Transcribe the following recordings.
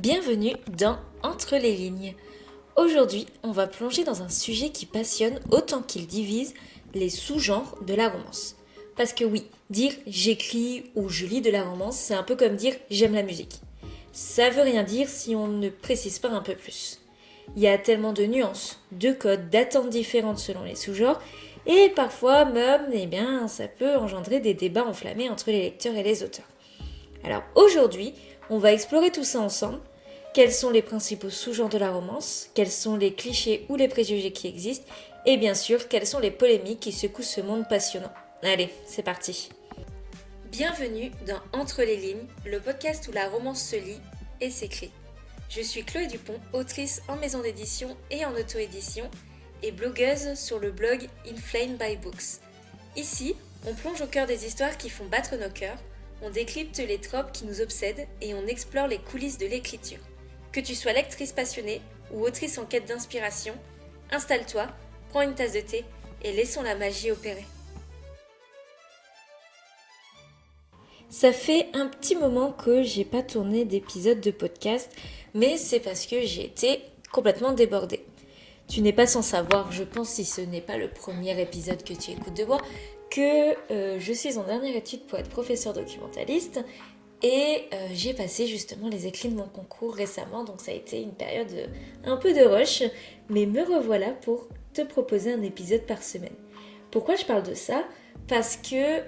Bienvenue dans Entre les lignes. Aujourd'hui, on va plonger dans un sujet qui passionne autant qu'il divise, les sous-genres de la romance. Parce que oui, dire j'écris ou je lis de la romance, c'est un peu comme dire j'aime la musique. Ça veut rien dire si on ne précise pas un peu plus. Il y a tellement de nuances, de codes, d'attentes différentes selon les sous-genres, et parfois même, ça peut engendrer des débats enflammés entre les lecteurs et les auteurs. Alors aujourd'hui, on va explorer tout ça ensemble. Quels sont les principaux sous-genres de la romance? Quels sont les clichés ou les préjugés qui existent? Et bien sûr, quelles sont les polémiques qui secouent ce monde passionnant? Allez, c'est parti. Bienvenue dans Entre les lignes, le podcast où la romance se lit et s'écrit. Je suis Chloé Dupont, autrice en maison d'édition et en auto-édition et blogueuse sur le blog Inflamed by Books. Ici, on plonge au cœur des histoires qui font battre nos cœurs, on décrypte les tropes qui nous obsèdent et on explore les coulisses de l'écriture. Que tu sois lectrice passionnée ou autrice en quête d'inspiration, installe-toi, prends une tasse de thé et laissons la magie opérer. Ça fait un petit moment que j'ai pas tourné d'épisode de podcast, mais c'est parce que j'ai été complètement débordée. Tu n'es pas sans savoir, je pense, si ce n'est pas le premier épisode que tu écoutes de moi, que je suis en dernière étude pour être professeur documentaliste et j'ai passé justement les écrits de mon concours récemment, donc ça a été une période un peu de rush, mais me revoilà pour te proposer un épisode par semaine. Pourquoi je parle de ça? Parce que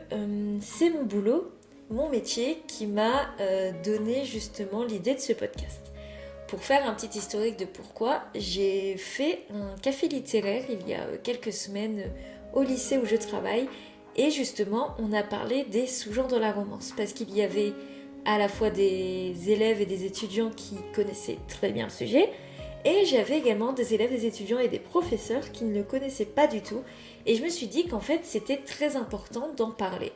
c'est mon boulot, mon métier qui m'a donné justement l'idée de ce podcast. Pour faire un petit historique de pourquoi, j'ai fait un café littéraire il y a quelques semaines au lycée où je travaille et justement on a parlé des sous-genres de la romance parce qu'il y avait à la fois des élèves et des étudiants qui connaissaient très bien le sujet et j'avais également des élèves, des étudiants et des professeurs qui ne le connaissaient pas du tout et je me suis dit qu'en fait c'était très important d'en parler.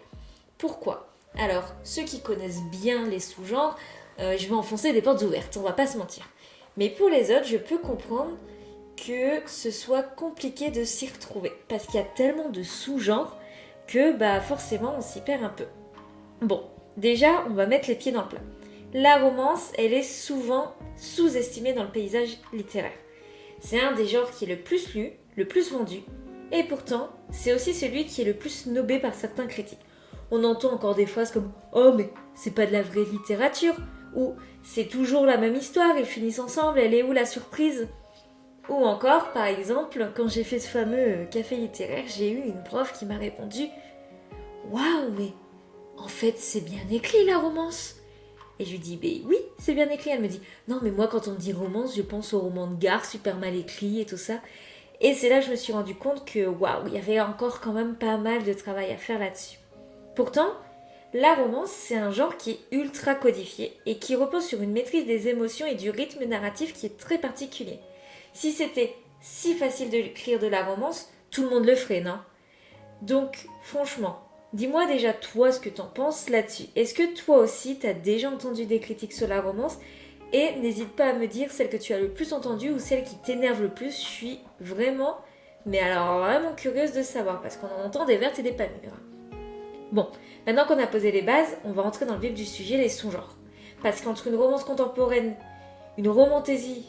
Pourquoi ? Alors, ceux qui connaissent bien les sous-genres, je vais enfoncer des portes ouvertes, on va pas se mentir. Mais pour les autres, je peux comprendre que ce soit compliqué de s'y retrouver parce qu'il y a tellement de sous-genres que forcément on s'y perd un peu. Bon, déjà, on va mettre les pieds dans le plat. La romance, elle est souvent sous-estimée dans le paysage littéraire. C'est un des genres qui est le plus lu, le plus vendu, et pourtant, c'est aussi celui qui est le plus snobé par certains critiques. On entend encore des phrases comme « Oh mais c'est pas de la vraie littérature » ou « C'est toujours la même histoire, ils finissent ensemble, elle est où la surprise ?» Ou encore, par exemple, quand j'ai fait ce fameux café littéraire, j'ai eu une prof qui m'a répondu « Waouh, mais en fait c'est bien écrit la romance !» Et je lui dis « Ben oui, c'est bien écrit !» Elle me dit « Non mais moi quand on me dit romance, je pense aux romans de gare super mal écrits et tout ça. » Et c'est là que je me suis rendu compte que waouh, il y avait encore quand même pas mal de travail à faire là-dessus. Pourtant, la romance, c'est un genre qui est ultra codifié et qui repose sur une maîtrise des émotions et du rythme narratif qui est très particulier. Si c'était si facile d'écrire de la romance, tout le monde le ferait, non? Donc, franchement, dis-moi déjà toi ce que t'en penses là-dessus. Est-ce que toi aussi t'as déjà entendu des critiques sur la romance? Et n'hésite pas à me dire celle que tu as le plus entendue ou celle qui t'énerve le plus. Je suis vraiment, vraiment curieuse de savoir parce qu'on en entend des vertes et des pas mûres. Bon, maintenant qu'on a posé les bases, on va rentrer dans le vif du sujet, les sous-genres. Parce qu'entre une romance contemporaine, une romantaisie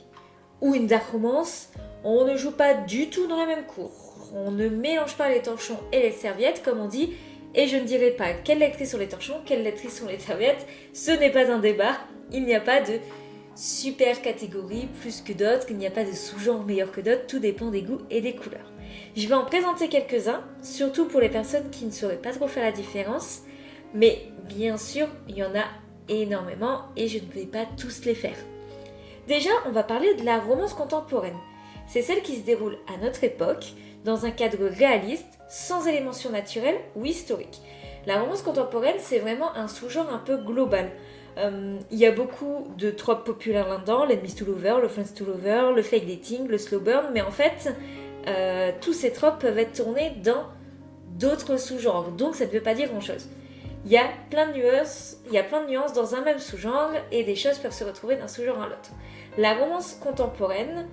ou une dark romance, on ne joue pas du tout dans la même cour. On ne mélange pas les torchons et les serviettes, comme on dit, et je ne dirai pas quelle lectrice sont les torchons, quelle lectrice sont les serviettes. Ce n'est pas un débat, il n'y a pas de super catégorie plus que d'autres, il n'y a pas de sous-genre meilleur que d'autres, tout dépend des goûts et des couleurs. Je vais en présenter quelques-uns, surtout pour les personnes qui ne sauraient pas trop faire la différence, mais bien sûr, il y en a énormément et je ne vais pas tous les faire. Déjà, on va parler de la romance contemporaine. C'est celle qui se déroule à notre époque, dans un cadre réaliste, sans éléments surnaturels ou historiques. La romance contemporaine, c'est vraiment un sous-genre un peu global. Il y a beaucoup de tropes populaires là-dedans, l'enemies to lover, le friends to lover, le fake dating, le slow burn, mais en fait, tous ces tropes peuvent être tournés dans d'autres sous-genres, donc ça ne veut pas dire grand-chose. Il y a plein de nuances dans un même sous-genre et des choses peuvent se retrouver d'un sous-genre à l'autre. La romance contemporaine,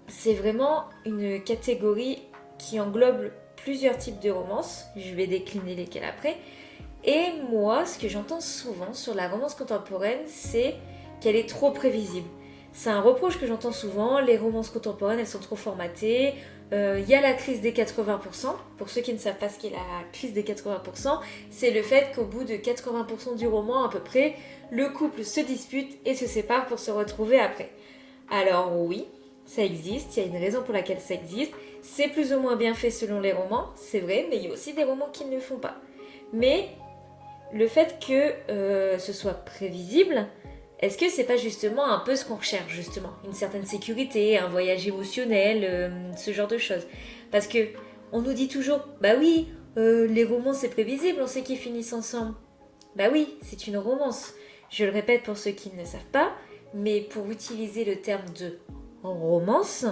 c'est vraiment une catégorie qui englobe plusieurs types de romances. Je vais décliner lesquelles après. Et moi, ce que j'entends souvent sur la romance contemporaine, c'est qu'elle est trop prévisible. C'est un reproche que j'entends souvent, les romances contemporaines, elles sont trop formatées. Il y a la crise des 80%. Pour ceux qui ne savent pas ce qu'est la crise des 80%, c'est le fait qu'au bout de 80% du roman à peu près, le couple se dispute et se sépare pour se retrouver après. Alors oui, ça existe, il y a une raison pour laquelle ça existe. C'est plus ou moins bien fait selon les romans, c'est vrai, mais il y a aussi des romans qui ne le font pas. Mais le fait que ce soit prévisible, est-ce que c'est pas justement un peu ce qu'on recherche justement? Une certaine sécurité, un voyage émotionnel, ce genre de choses. Parce que on nous dit toujours, bah oui, les romans c'est prévisible, on sait qu'ils finissent ensemble. Bah oui, c'est une romance. Je le répète pour ceux qui ne le savent pas, mais pour utiliser le terme de romance,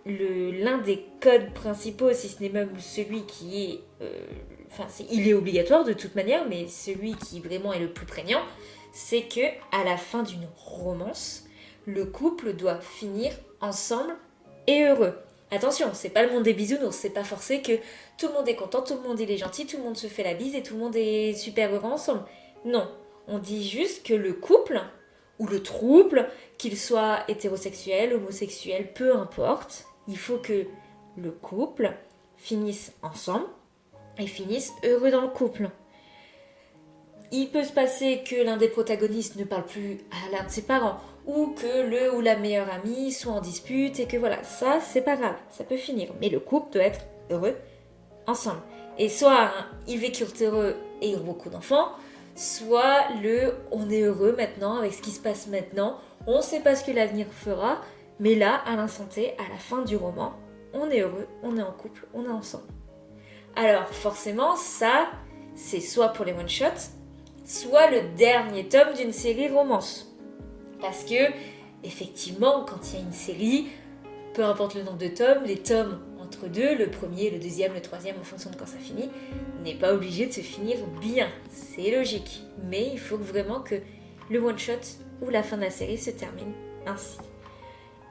l'un des codes principaux, si ce n'est même celui qui est... il est obligatoire de toute manière, mais celui qui vraiment est le plus prégnant, c'est que à la fin d'une romance, le couple doit finir ensemble et heureux. Attention, c'est pas le monde des bisounours, c'est pas forcé que tout le monde est content, tout le monde il est gentil, tout le monde se fait la bise et tout le monde est super heureux ensemble. Non, on dit juste que le couple ou le trouble, qu'il soit hétérosexuel, homosexuel, peu importe, il faut que le couple finisse ensemble et finisse heureux dans le couple. Il peut se passer que l'un des protagonistes ne parle plus à l'un de ses parents, ou que le ou la meilleure amie soit en dispute, et que voilà, ça c'est pas grave, ça peut finir. Mais le couple doit être heureux ensemble. Et soit ils vécurent heureux et eurent beaucoup d'enfants, soit on est heureux maintenant avec ce qui se passe maintenant, on ne sait pas ce que l'avenir fera, mais là, à l'instant T, à la fin du roman, on est heureux, on est en couple, on est ensemble. Alors forcément, ça, c'est soit pour les one-shots, soit le dernier tome d'une série romance. Parce que, effectivement, quand il y a une série, peu importe le nombre de tomes, les tomes entre deux, le premier, le deuxième, le troisième, en fonction de quand ça finit, n'est pas obligé de se finir bien. C'est logique. Mais il faut vraiment que le one-shot ou la fin de la série se termine ainsi.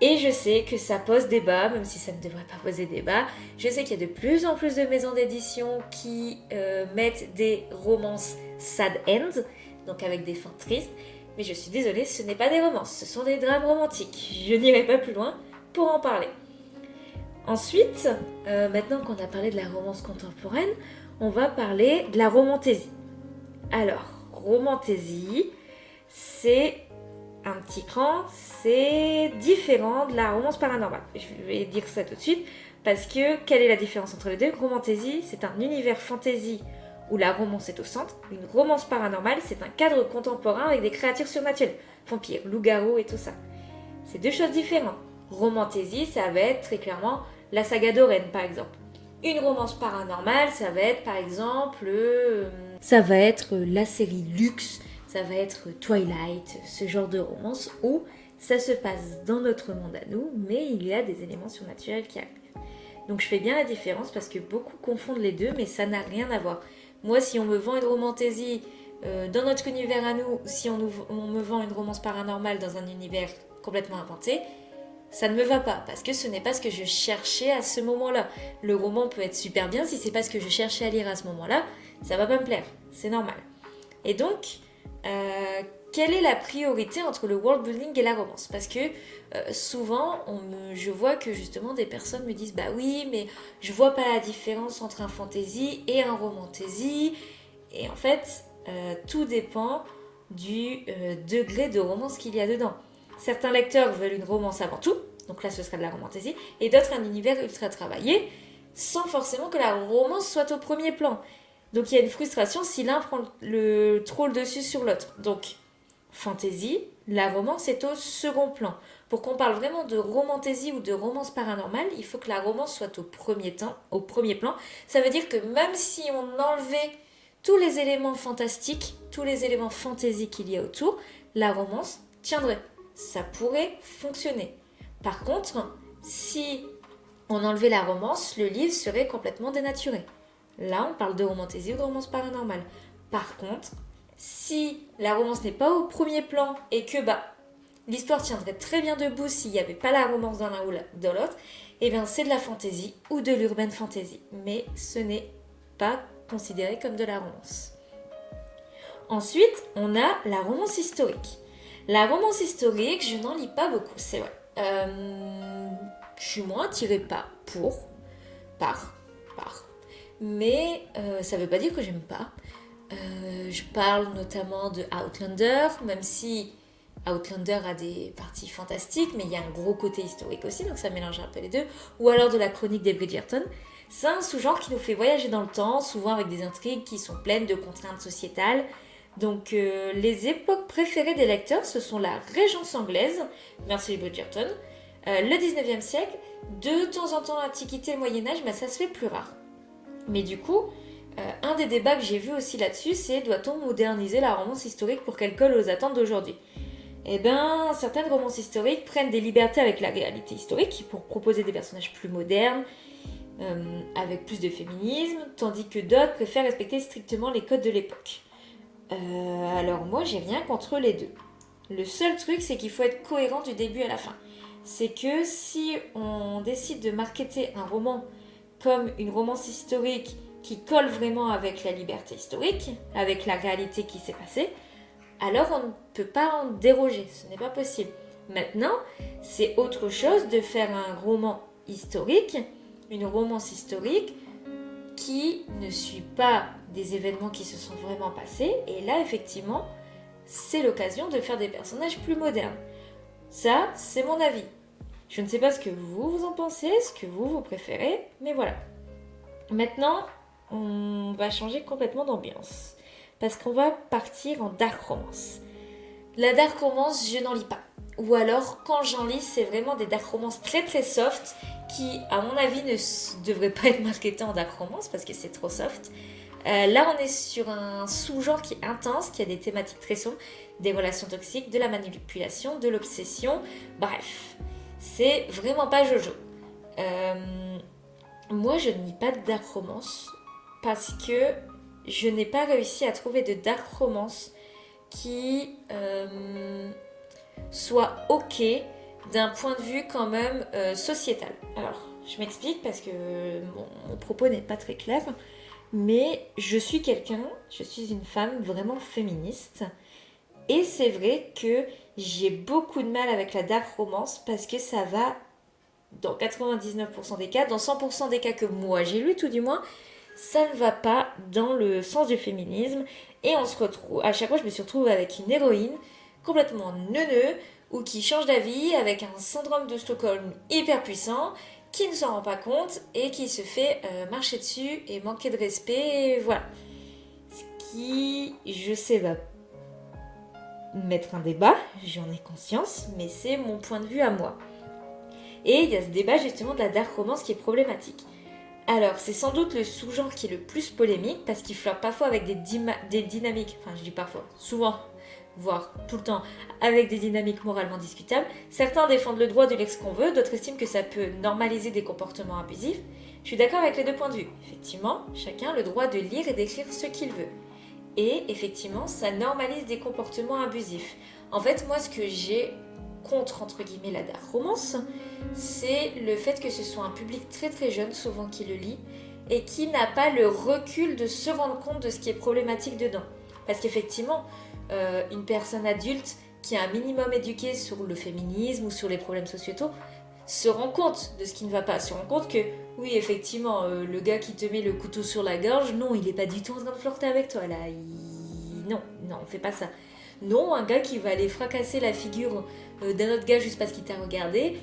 Et je sais que ça pose débat, même si ça ne devrait pas poser débat. Je sais qu'il y a de plus en plus de maisons d'édition qui mettent des romances sad end, donc avec des fins tristes. Mais je suis désolée, ce n'est pas des romances, ce sont des drames romantiques. Je n'irai pas plus loin pour en parler. Ensuite, maintenant qu'on a parlé de la romance contemporaine, on va parler de la romantaisie. Alors, romantaisie, c'est un petit cran, c'est différent de la romance paranormale. Je vais dire ça tout de suite, parce que quelle est la différence entre les deux? Romantaisie, c'est un univers fantasy où la romance est au centre. Une romance paranormale, c'est un cadre contemporain avec des créatures surnaturelles, vampires, loups-garous et tout ça. C'est deux choses différentes. Romantaisie, ça va être très clairement la saga d'Oren, par exemple. Une romance paranormale, ça va être par exemple... ça va être la série Luxe, ça va être Twilight, ce genre de romance où ça se passe dans notre monde à nous, mais il y a des éléments surnaturels qui arrivent. Donc je fais bien la différence parce que beaucoup confondent les deux, mais ça n'a rien à voir. Moi, si on me vend une romantaisie dans notre univers à nous, si on me vend une romance paranormale dans un univers complètement inventé, ça ne me va pas, parce que ce n'est pas ce que je cherchais à ce moment-là. Le roman peut être super bien, si c'est pas ce que je cherchais à lire à ce moment-là, ça va pas me plaire, c'est normal. Et donc, quelle est la priorité entre le world building et la romance? Parce que souvent, je vois que justement des personnes me disent « Bah oui, mais je vois pas la différence entre un fantasy et un romantaisie. » Et en fait, tout dépend du degré de romance qu'il y a dedans. Certains lecteurs veulent une romance avant tout, donc là ce serait de la romantaisie, et d'autres un univers ultra travaillé, sans forcément que la romance soit au premier plan. Donc il y a une frustration si l'un prend trop le dessus sur l'autre. Donc, fantasy, la romance est au second plan. Pour qu'on parle vraiment de romantaisie ou de romance paranormale, il faut que la romance soit au premier plan. Ça veut dire que même si on enlevait tous les éléments fantastiques, tous les éléments fantasy qu'il y a autour, la romance tiendrait. Ça pourrait fonctionner. Par contre, si on enlevait la romance, le livre serait complètement dénaturé. Là, on parle de romantaisie ou de romance paranormale. Par contre, si la romance n'est pas au premier plan et que l'histoire tiendrait très bien debout s'il n'y avait pas la romance dans l'un ou dans l'autre, eh bien c'est de la fantasy ou de l'urban fantasy. Mais ce n'est pas considéré comme de la romance. Ensuite, on a la romance historique. La romance historique, je n'en lis pas beaucoup, c'est vrai. Je suis moins attirée par. Mais ça veut pas dire que j'aime pas. Je parle notamment de Outlander, même si Outlander a des parties fantastiques, mais il y a un gros côté historique aussi, donc ça mélange un peu les deux. Ou alors de la chronique des Bridgerton. C'est un sous-genre qui nous fait voyager dans le temps, souvent avec des intrigues qui sont pleines de contraintes sociétales. Donc les époques préférées des lecteurs, ce sont la Régence anglaise, merci les Bridgerton, le 19e siècle, de temps en temps l'Antiquité et le Moyen-Âge, mais ça se fait plus rare. Mais du coup, un des débats que j'ai vu aussi là-dessus, c'est doit-on moderniser la romance historique pour qu'elle colle aux attentes d'aujourd'hui? Eh bien, certaines romances historiques prennent des libertés avec la réalité historique pour proposer des personnages plus modernes, avec plus de féminisme, tandis que d'autres préfèrent respecter strictement les codes de l'époque. Alors moi, j'ai rien contre les deux. Le seul truc, c'est qu'il faut être cohérent du début à la fin. C'est que si on décide de marketer un roman comme une romance historique qui colle vraiment avec la liberté historique, avec la réalité qui s'est passée, alors on ne peut pas en déroger, ce n'est pas possible. Maintenant, c'est autre chose de faire un roman historique, une romance historique qui ne suit pas des événements qui se sont vraiment passés, et là, effectivement, c'est l'occasion de faire des personnages plus modernes. Ça, c'est mon avis. Je ne sais pas ce que vous en pensez, ce que vous préférez, mais voilà. Maintenant, on va changer complètement d'ambiance. Parce qu'on va partir en dark romance. La dark romance, je n'en lis pas. Ou alors, quand j'en lis, c'est vraiment des dark romances très très soft qui, à mon avis, ne devraient pas être marketées en dark romance parce que c'est trop soft. Là, on est sur un sous-genre qui est intense, qui a des thématiques très sombres, des relations toxiques, de la manipulation, de l'obsession. Bref, c'est vraiment pas Jojo. Moi, je ne lis pas de dark romance parce que je n'ai pas réussi à trouver de dark romance qui soit ok d'un point de vue quand même sociétal. Alors, je m'explique parce que mon propos n'est pas très clair, mais je suis une femme vraiment féministe, et c'est vrai que j'ai beaucoup de mal avec la dark romance parce que ça va, dans 99% des cas, dans 100% des cas que moi j'ai lu tout du moins, ça ne va pas dans le sens du féminisme, et on se retrouve, à chaque fois je me suis retrouvée avec une héroïne complètement neuneu ou qui change d'avis avec un syndrome de Stockholm hyper puissant, qui ne s'en rend pas compte et qui se fait marcher dessus et manquer de respect, et voilà. Ce qui, je sais, va mettre un débat, j'en ai conscience, mais c'est mon point de vue à moi. Et il y a ce débat justement de la dark romance qui est problématique. Alors, c'est sans doute le sous-genre qui est le plus polémique parce qu'il flirte parfois avec des dynamiques, enfin je dis parfois, souvent, voire tout le temps, avec des dynamiques moralement discutables. Certains défendent le droit de lire ce qu'on veut, d'autres estiment que ça peut normaliser des comportements abusifs. Je suis d'accord avec les deux points de vue. Effectivement, chacun a le droit de lire et d'écrire ce qu'il veut. Et effectivement, ça normalise des comportements abusifs. En fait, moi, ce que j'ai contre, entre guillemets, la dark romance, c'est le fait que ce soit un public très très jeune, souvent qui le lit, et qui n'a pas le recul de se rendre compte de ce qui est problématique dedans. Parce qu'effectivement, une personne adulte qui est un minimum éduquée sur le féminisme ou sur les problèmes sociétaux se rend compte de ce qui ne va pas, se rend compte que oui, effectivement, le gars qui te met le couteau sur la gorge, non, il est pas du tout en train de flirter avec toi là, non, on fait pas ça. Non, un gars qui va aller fracasser la figure d'un autre gars juste parce qu'il t'a regardé,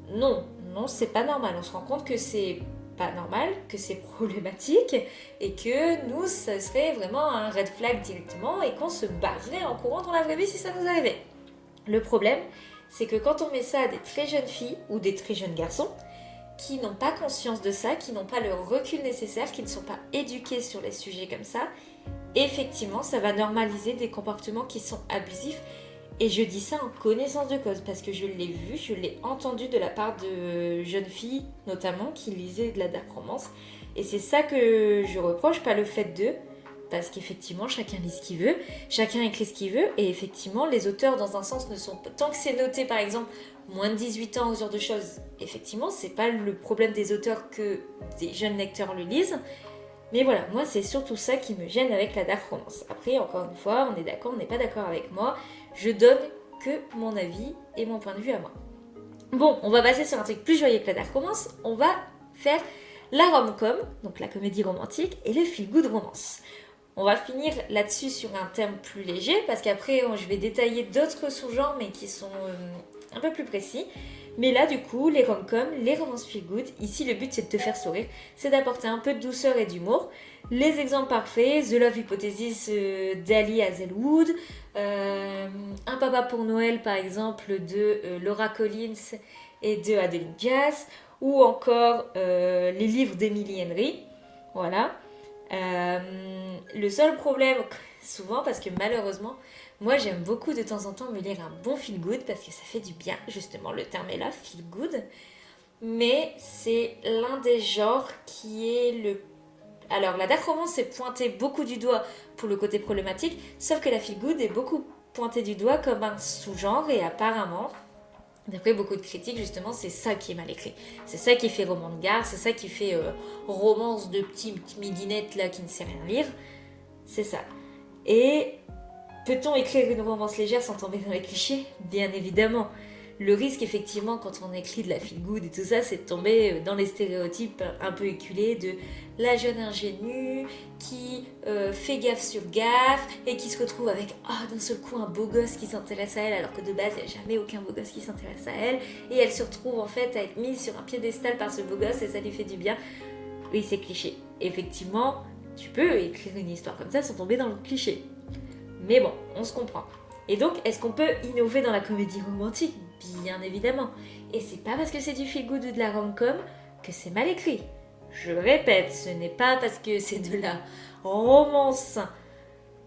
non, c'est pas normal. On se rend compte que c'est pas normal, que c'est problématique, et que nous, ça serait vraiment un red flag directement, et qu'on se barrerait en courant dans la vraie vie si ça nous arrivait. Le problème, c'est que quand on met ça à des très jeunes filles ou des très jeunes garçons, qui n'ont pas conscience de ça, qui n'ont pas le recul nécessaire, qui ne sont pas éduqués sur les sujets comme ça, effectivement, ça va normaliser des comportements qui sont abusifs. Et je dis ça en connaissance de cause, parce que je l'ai vu, je l'ai entendu de la part de jeunes filles, notamment, qui lisaient de la dark romance. Et c'est ça que je reproche, pas le fait d'eux, parce qu'effectivement, chacun lit ce qu'il veut, chacun écrit ce qu'il veut, et effectivement, les auteurs, dans un sens, ne sont pas... Tant que c'est noté, par exemple, moins de 18 ans, ce genre de choses, effectivement, c'est pas le problème des auteurs que des jeunes lecteurs le lisent. Mais voilà, moi, c'est surtout ça qui me gêne avec la dark romance. Après, encore une fois, on est d'accord, on n'est pas d'accord avec moi. Je donne que mon avis et mon point de vue à moi. Bon, on va passer sur un truc plus joyeux que la dark romance. On va faire la rom-com, donc la comédie romantique, et le feel-good romance. On va finir là-dessus sur un thème plus léger, parce qu'après, je vais détailler d'autres sous-genres, mais qui sont un peu plus précis. Mais là, du coup, les rom-com, les romances feel-good, ici, le but, c'est de te faire sourire. C'est d'apporter un peu de douceur et d'humour. Les exemples parfaits, The Love Hypothesis d'Ali Hazelwood, Un papa pour Noël, par exemple, de Laura Collins et de Adeline Diaz, ou encore les livres d'Emily Henry. Voilà. Le seul problème, souvent, parce que malheureusement, moi j'aime beaucoup de temps en temps me lire un bon feel good parce que ça fait du bien, justement, le terme est là, feel good. Mais c'est l'un des genres qui est le... Alors, la dark romance est pointée beaucoup du doigt pour le côté problématique, sauf que la feel good est beaucoup pointée du doigt comme un sous-genre et apparemment, d'après beaucoup de critiques, justement, c'est ça qui est mal écrit. C'est ça qui fait roman de gare, c'est ça qui fait romance de petite midinette là qui ne sait rien lire. C'est ça. Et peut-on écrire une romance légère sans tomber dans les clichés ? Bien évidemment. Le risque, effectivement, quand on écrit de la feel good et tout ça, c'est de tomber dans les stéréotypes un peu éculés de la jeune ingénue qui fait gaffe sur gaffe et qui se retrouve avec d'un seul coup un beau gosse qui s'intéresse à elle alors que de base il n'y a jamais aucun beau gosse qui s'intéresse à elle et elle se retrouve en fait à être mise sur un piédestal par ce beau gosse et ça lui fait du bien. Oui, c'est cliché. Effectivement, tu peux écrire une histoire comme ça sans tomber dans le cliché. Mais bon, on se comprend. Et donc, est-ce qu'on peut innover dans la comédie romantique ? Bien évidemment. Et c'est pas parce que c'est du feel good ou de la rom-com que c'est mal écrit. Je le répète, ce n'est pas parce que c'est de la romance,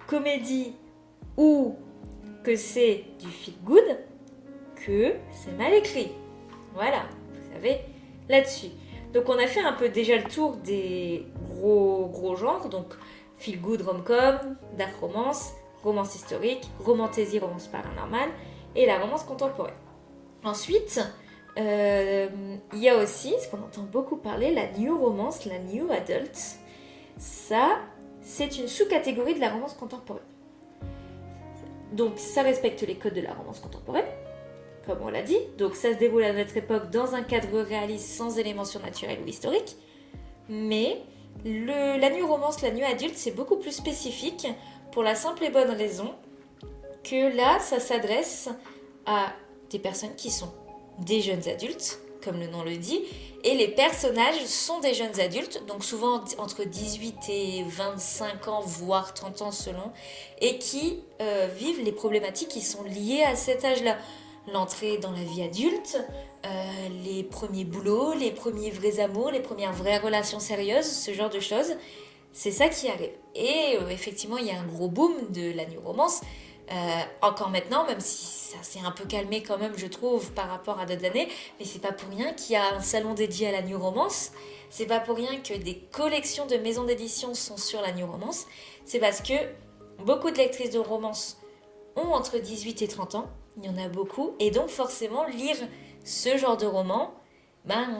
comédie ou que c'est du feel good que c'est mal écrit. Voilà, vous savez, là-dessus. Donc on a fait un peu déjà le tour des gros genres, donc feel good, rom-com, dark romance, romance historique, romantaisie, romance paranormale et la romance contemporaine. Ensuite, il y a aussi, ce qu'on entend beaucoup parler, la new romance, la new adult. Ça, c'est une sous-catégorie de la romance contemporaine. Donc ça respecte les codes de la romance contemporaine, comme on l'a dit. Donc ça se déroule à notre époque dans un cadre réaliste sans éléments surnaturels ou historiques. Mais la new romance, la new adulte, c'est beaucoup plus spécifique pour la simple et bonne raison que là, ça s'adresse à des personnes qui sont des jeunes adultes, comme le nom le dit, et les personnages sont des jeunes adultes, donc souvent entre 18 et 25 ans, voire 30 ans selon, et qui vivent les problématiques qui sont liées à cet âge-là. L'entrée dans la vie adulte, les premiers boulots, les premiers vrais amours, les premières vraies relations sérieuses, ce genre de choses, c'est ça qui arrive. Et effectivement, il y a un gros boom de la new romance, encore maintenant, même si ça s'est un peu calmé quand même, je trouve, par rapport à d'autres années, mais c'est pas pour rien qu'il y a un salon dédié à la new romance, c'est pas pour rien que des collections de maisons d'édition sont sur la new romance, c'est parce que beaucoup de lectrices de romance ont entre 18 et 30 ans, il y en a beaucoup, et donc forcément lire ce genre de roman,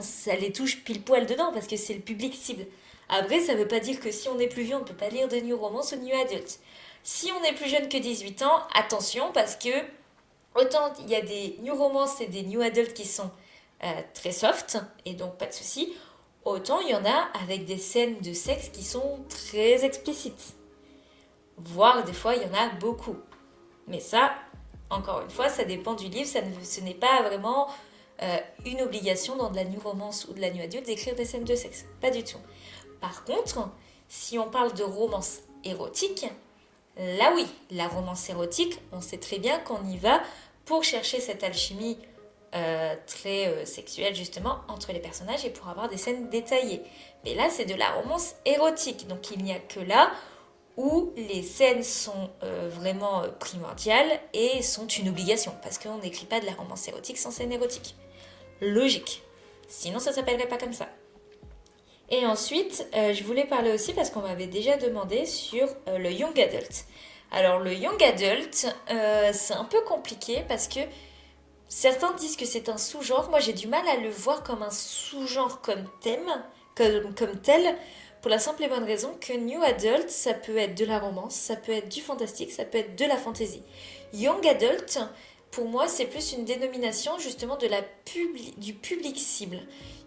ça les touche pile poil dedans, parce que c'est le public cible. Après, ça veut pas dire que si on est plus vieux, on ne peut pas lire de new romance ou new adulte. Si on est plus jeune que 18 ans, attention, parce que autant il y a des new romances et des new adultes qui sont très soft, et donc pas de souci, autant il y en a avec des scènes de sexe qui sont très explicites. Voire des fois, il y en a beaucoup. Mais ça, encore une fois, ça dépend du livre, ce n'est pas vraiment une obligation dans de la new romance ou de la new adulte d'écrire des scènes de sexe. Pas du tout. Par contre, si on parle de romance érotique, là oui, la romance érotique, on sait très bien qu'on y va pour chercher cette alchimie très sexuelle justement entre les personnages et pour avoir des scènes détaillées. Mais là, c'est de la romance érotique, donc il n'y a que là où les scènes sont vraiment primordiales et sont une obligation, parce qu'on n'écrit pas de la romance érotique sans scène érotique. Logique. Sinon, ça ne s'appellerait pas comme ça. Et ensuite, je voulais parler aussi, parce qu'on m'avait déjà demandé, sur le young adult. Alors, le young adult, c'est un peu compliqué, parce que certains disent que c'est un sous-genre. Moi, j'ai du mal à le voir comme un sous-genre comme tel, pour la simple et bonne raison que New Adult, ça peut être de la romance, ça peut être du fantastique, ça peut être de la fantasy. Young Adult, pour moi, c'est plus une dénomination justement du public cible.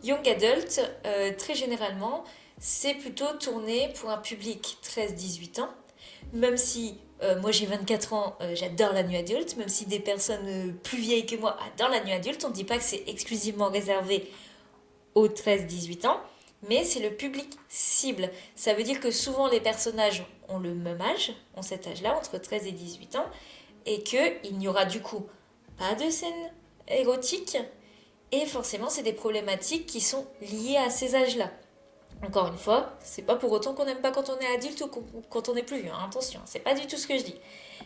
Young adult, très généralement, c'est plutôt tourné pour un public 13-18 ans, même si moi j'ai 24 ans, j'adore la nuit adulte, même si des personnes plus vieilles que moi adorent la nuit adulte, on ne dit pas que c'est exclusivement réservé aux 13-18 ans, mais c'est le public cible. Ça veut dire que souvent les personnages ont le même âge, ont cet âge-là, entre 13 et 18 ans, et qu'il n'y aura du coup pas de scènes érotiques, et forcément c'est des problématiques qui sont liées à ces âges-là. Encore une fois, c'est pas pour autant qu'on n'aime pas quand on est adulte ou quand on est plus vieux, hein, attention, c'est pas du tout ce que je dis.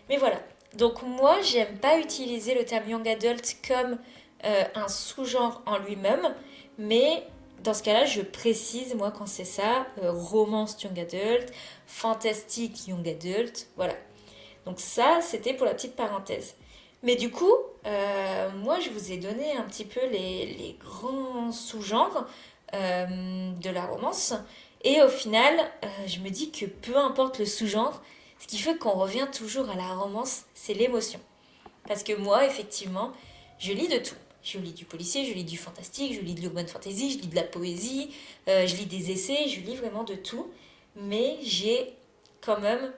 Mais voilà, donc moi j'aime pas utiliser le terme young adult comme un sous-genre en lui-même, mais dans ce cas-là, je précise, moi, quand c'est ça, romance young adult, fantastique young adult, voilà. Donc ça, c'était pour la petite parenthèse. Mais du coup, moi, je vous ai donné un petit peu les grands sous-genres de la romance. Et au final, je me dis que peu importe le sous-genre, ce qui fait qu'on revient toujours à la romance, c'est l'émotion. Parce que moi, effectivement, je lis de tout. Je lis du policier, je lis du fantastique, je lis de l'urban fantasy, je lis de la poésie, je lis des essais, je lis vraiment de tout. Mais j'ai quand même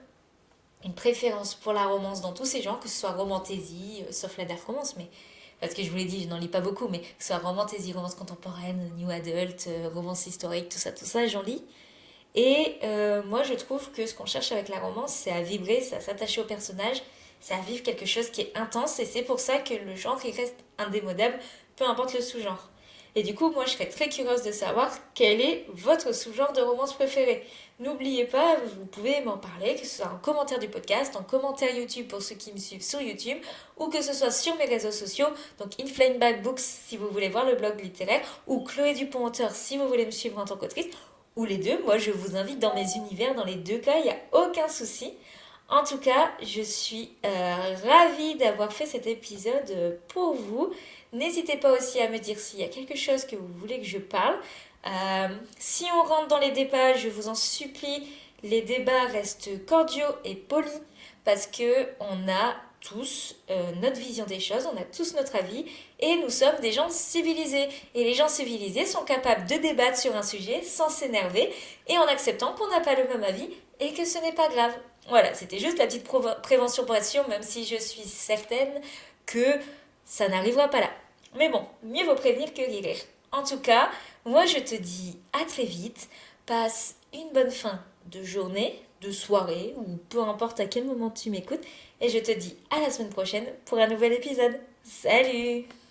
une préférence pour la romance dans tous ces genres, que ce soit romantasy, sauf la dark romance, mais parce que je vous l'ai dit, je n'en lis pas beaucoup, mais que ce soit romantasy, romance contemporaine, new adult, romance historique, tout ça, j'en lis. Et moi, je trouve que ce qu'on cherche avec la romance, c'est à vibrer, c'est à s'attacher au personnage, c'est à vivre quelque chose qui est intense, et c'est pour ça que le genre, il reste indémodable, peu importe le sous-genre. Et du coup, moi, je serais très curieuse de savoir quel est votre sous-genre de romance préféré. N'oubliez pas, vous pouvez m'en parler, que ce soit en commentaire du podcast, en commentaire YouTube pour ceux qui me suivent sur YouTube, ou que ce soit sur mes réseaux sociaux, donc Inflame by Books si vous voulez voir le blog littéraire, ou Chloé Dupont-Auteur si vous voulez me suivre en tant qu'autrice, ou les deux. Moi, je vous invite dans mes univers, dans les deux cas, il n'y a aucun souci. En tout cas, je suis ravie d'avoir fait cet épisode pour vous. N'hésitez pas aussi à me dire s'il y a quelque chose que vous voulez que je parle. Si on rentre dans les débats, je vous en supplie, les débats restent cordiaux et polis parce que on a tous notre vision des choses, on a tous notre avis et nous sommes des gens civilisés. Et les gens civilisés sont capables de débattre sur un sujet sans s'énerver et en acceptant qu'on n'a pas le même avis et que ce n'est pas grave. Voilà, c'était juste la petite prévention pour être sûre, même si je suis certaine que ça n'arrivera pas là. Mais bon, mieux vaut prévenir que guérir. En tout cas, moi je te dis à très vite, passe une bonne fin de journée, de soirée, ou peu importe à quel moment tu m'écoutes, et je te dis à la semaine prochaine pour un nouvel épisode. Salut!